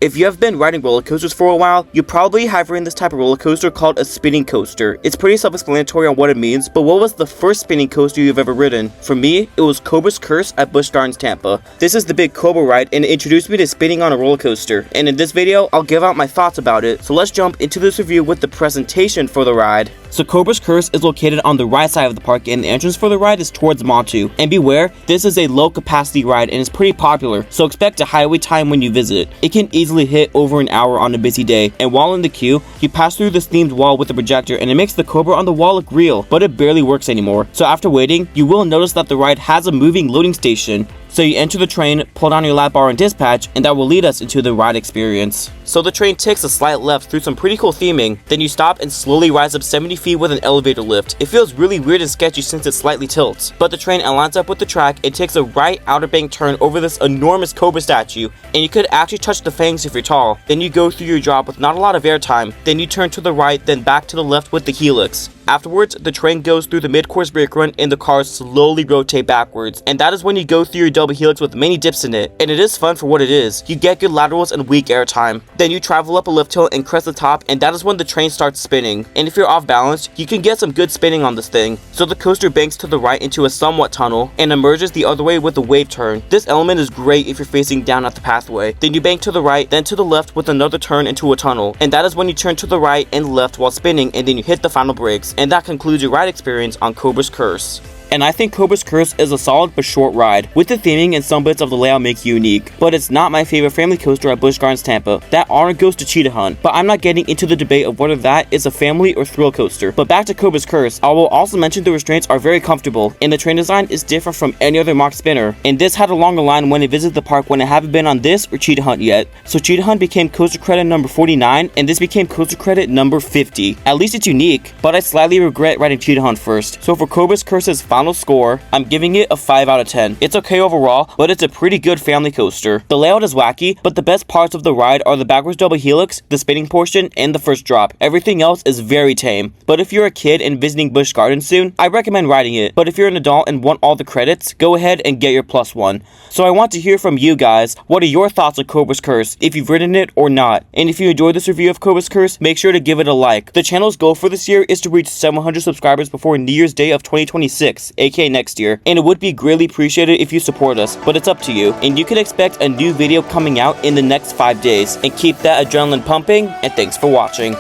If you have been riding roller coasters for a while, you probably have ridden this type of roller coaster called a spinning coaster. It's pretty self-explanatory on what it means, but what was the first spinning coaster you've ever ridden? For me, it was Cobra's Curse at Busch Gardens, Tampa. This is the big Cobra ride and it introduced me to spinning on a roller coaster. And in this video, I'll give out my thoughts about it. So let's jump into this review with the presentation for the ride. So Cobra's Curse is located on the right side of the park and the entrance for the ride is towards Montu. And beware, this is a low capacity ride and it's pretty popular, so expect a high wait time when you visit. It can easily hit over an hour on a busy day, and while in the queue, you pass through this themed wall with a projector and it makes the Cobra on the wall look real, but it barely works anymore. So after waiting, you will notice that the ride has a moving loading station. So you enter the train, pull down your lap bar and dispatch, and that will lead us into the ride experience. So the train takes a slight left through some pretty cool theming, then you stop and slowly rise up 70 feet with an elevator lift. It feels really weird and sketchy since it slightly tilts, but the train lines up with the track and takes a right outer bank turn over this enormous Cobra statue, and you could actually touch the fangs if you're tall. Then you go through your drop with not a lot of airtime, then you turn to the right, then back to the left with the helix. Afterwards, the train goes through the mid-course brake run and the cars slowly rotate backwards, and that is when you go through your double helix with many dips in it, and it is fun for what it is. You get good laterals and weak airtime. Then you travel up a lift hill and crest the top, and that is when the train starts spinning. And if you're off balance, you can get some good spinning on this thing. So the coaster banks to the right into a somewhat tunnel and emerges the other way with a wave turn. This element is great if you're facing down at the pathway. Then you bank to the right, then to the left with another turn into a tunnel, and that is when you turn to the right and left while spinning, and then you hit the final brakes. And that concludes your ride experience on Cobra's Curse. And I think Cobra's Curse is a solid but short ride, with the theming and some bits of the layout make you unique. But it's not my favorite family coaster at Busch Gardens, Tampa. That honor goes to Cheetah Hunt, but I'm not getting into the debate of whether that is a family or thrill coaster. But back to Cobra's Curse, I will also mention the restraints are very comfortable, and the train design is different from any other Mack spinner. And this had a longer line when I visited the park when I haven't been on this or Cheetah Hunt yet. So Cheetah Hunt became coaster credit number 49, and this became coaster credit number 50. At least it's unique, but I slightly regret riding Cheetah Hunt first. So for Cobra's Curse's final score, I'm giving it a 5 out of 10. It's okay overall, but it's a pretty good family coaster. The layout is wacky, but the best parts of the ride are the backwards double helix, the spinning portion, and the first drop. Everything else is very tame. But if you're a kid and visiting Busch Gardens soon, I recommend riding it. But if you're an adult and want all the credits, go ahead and get your +1. So I want to hear from you guys. What are your thoughts on Cobra's Curse, if you've ridden it or not? And if you enjoyed this review of Cobra's Curse, make sure to give it a like. The channel's goal for this year is to reach 700 subscribers before New Year's Day of 2026, aka next year. And it would be greatly appreciated if you support us, but it's up to you. And you can expect a new video coming out in the next 5 days. And keep that adrenaline pumping, and thanks for watching.